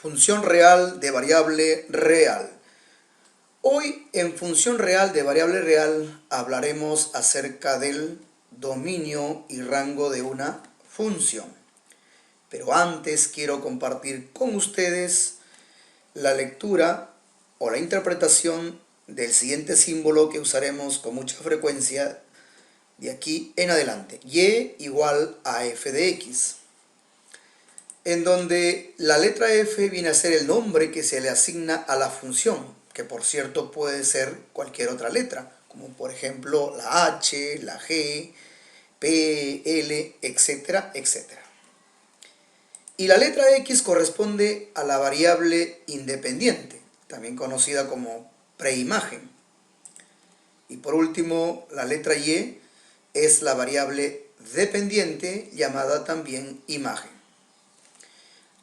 Función real de variable real. Hoy en función real de variable real hablaremos acerca del dominio y rango de una función. Pero antes quiero compartir con ustedes la lectura o la interpretación del siguiente símbolo que usaremos con mucha frecuencia de aquí en adelante. Y igual a f de x. En donde la letra f viene a ser el nombre que se le asigna a la función, que por cierto puede ser cualquier otra letra, como por ejemplo la h, la g, p, l, etcétera, etcétera. Y la letra x corresponde a la variable independiente, también conocida como preimagen. Y por último, la letra y es la variable dependiente, llamada también imagen.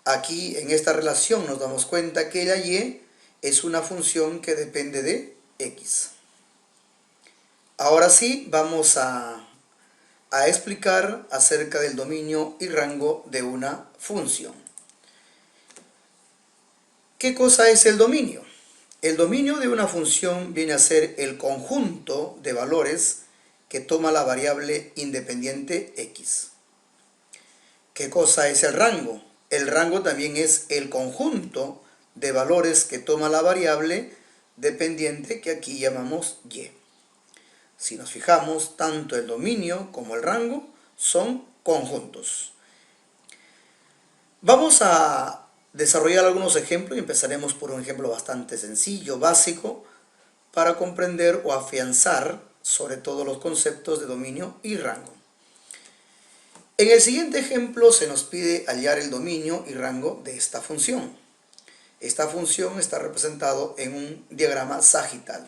Aquí en esta relación nos damos cuenta que la y es una función que depende de x. Ahora sí, vamos a explicar acerca del dominio y rango de una función. ¿Qué cosa es el dominio? El dominio de una función viene a ser el conjunto de valores que toma la variable independiente x. ¿Qué cosa es el rango? El rango también es el conjunto de valores que toma la variable dependiente que aquí llamamos y. Si nos fijamos, tanto el dominio como el rango son conjuntos. Vamos a desarrollar algunos ejemplos y empezaremos por un ejemplo bastante sencillo, básico, para comprender o afianzar sobre todo los conceptos de dominio y rango. En el siguiente ejemplo se nos pide hallar el dominio y rango de esta función. Esta función está representado en un diagrama sagital.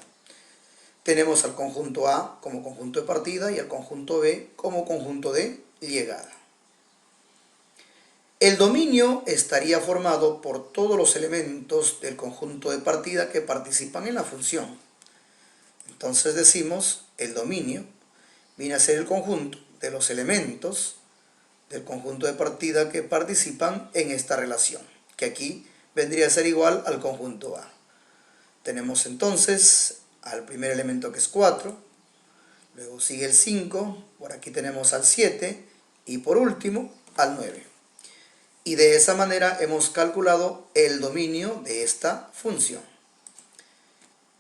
Tenemos al conjunto A como conjunto de partida y al conjunto B como conjunto de llegada. El dominio estaría formado por todos los elementos del conjunto de partida que participan en la función. Entonces decimos, el dominio viene a ser el conjunto de los elementos del conjunto de partida que participan en esta relación, que aquí vendría a ser igual al conjunto A. Tenemos entonces al primer elemento que es 4, luego sigue el 5, por aquí tenemos al 7 y por último al 9. Y de esa manera hemos calculado el dominio de esta función.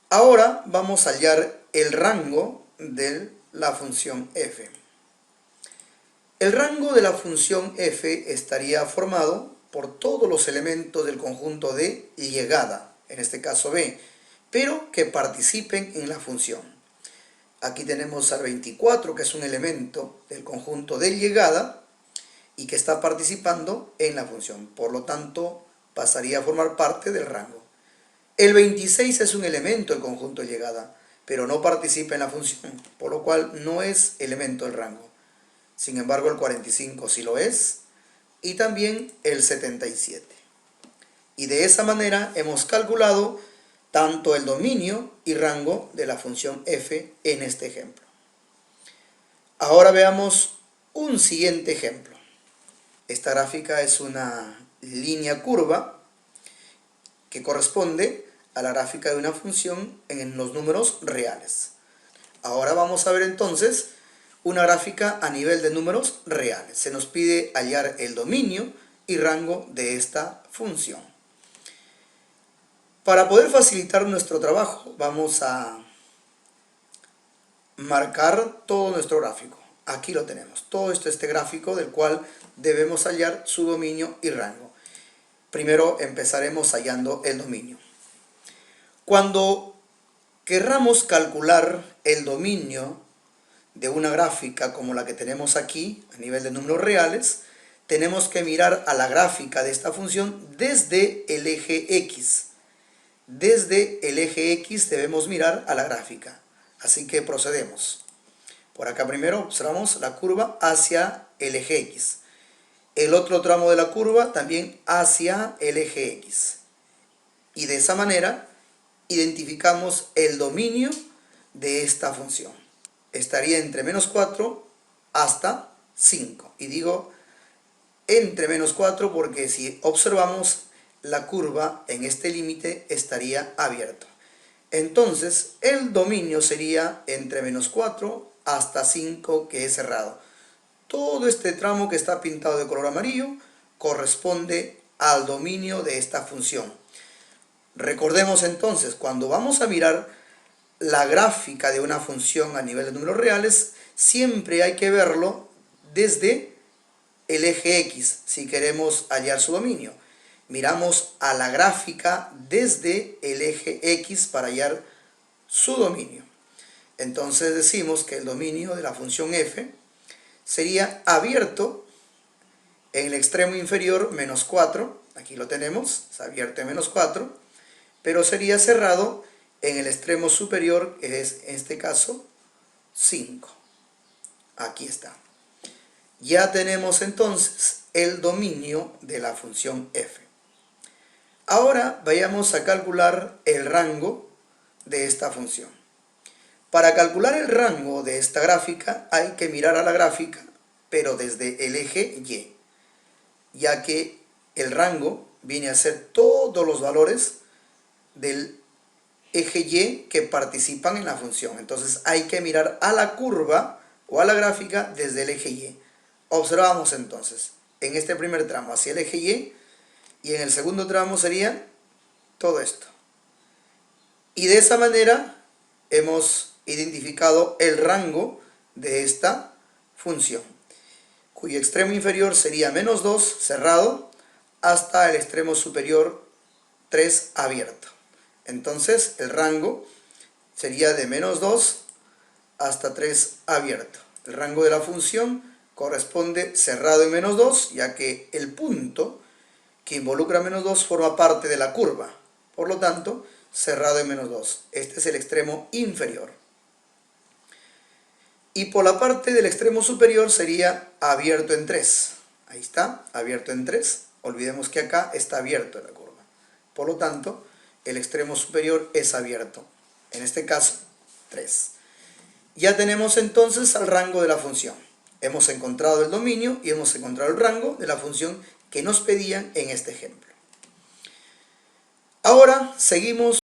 Ahora vamos a hallar el rango de la función f. El rango de la función f estaría formado por todos los elementos del conjunto de llegada, en este caso b, pero que participen en la función. Aquí tenemos al 24, que es un elemento del conjunto de llegada y que está participando en la función. Por lo tanto, pasaría a formar parte del rango. El 26 es un elemento del conjunto de llegada, pero no participa en la función, por lo cual no es elemento del rango. Sin embargo, el 45 sí lo es, y también el 77. Y de esa manera hemos calculado tanto el dominio y rango de la función f en este ejemplo. Ahora veamos un siguiente ejemplo. Esta gráfica es una línea curva que corresponde a la gráfica de una función en los números reales. Ahora vamos a ver entonces una gráfica a nivel de números reales. Se nos pide hallar el dominio y rango de esta función. Para poder facilitar nuestro trabajo, vamos a marcar todo nuestro gráfico. Aquí lo tenemos. Todo esto es este gráfico del cual debemos hallar su dominio y rango. Primero empezaremos hallando el dominio. Cuando querramos calcular el dominio de una gráfica como la que tenemos aquí, a nivel de números reales, tenemos que mirar a la gráfica de esta función desde el eje X. Desde el eje X debemos mirar a la gráfica. Así que procedemos. Por acá primero observamos la curva hacia el eje X. El otro tramo de la curva también hacia el eje X. Y de esa manera identificamos el dominio de esta función. Estaría entre menos 4 hasta 5. Y digo entre menos 4 porque si observamos la curva en este límite estaría abierto. Entonces, el dominio sería entre menos 4 hasta 5, que es cerrado. Todo este tramo que está pintado de color amarillo corresponde al dominio de esta función. Recordemos entonces, cuando vamos a mirar la gráfica de una función a nivel de números reales, siempre hay que verlo desde el eje X, si queremos hallar su dominio. Miramos a la gráfica desde el eje X para hallar su dominio. Entonces decimos que el dominio de la función f sería abierto en el extremo inferior menos 4, aquí lo tenemos, es abierto en menos 4, pero sería cerrado en el extremo superior, que es en este caso 5. Aquí está. Ya tenemos entonces el dominio de la función f. Ahora vayamos a calcular el rango de esta función. Para calcular el rango de esta gráfica hay que mirar a la gráfica, pero desde el eje y, ya que el rango viene a ser todos los valores del eje y que participan en la función. Entonces hay que mirar a la curva o a la gráfica desde el eje y. Observamos entonces en este primer tramo hacia el eje y en el segundo tramo sería todo esto. Y de esa manera hemos identificado el rango de esta función, cuyo extremo inferior sería menos 2 cerrado hasta el extremo superior 3 abierto. Entonces el rango sería de menos 2 hasta 3 abierto. El rango de la función corresponde cerrado en menos 2, ya que el punto que involucra menos 2 forma parte de la curva. Por lo tanto, cerrado en menos 2. Este es el extremo inferior. Y por la parte del extremo superior sería abierto en 3. Ahí está, abierto en 3. Olvidemos que acá está abierto la curva. Por lo tanto, el extremo superior es abierto. En este caso, 3. Ya tenemos entonces el rango de la función. Hemos encontrado el dominio y hemos encontrado el rango de la función que nos pedían en este ejemplo. Ahora seguimos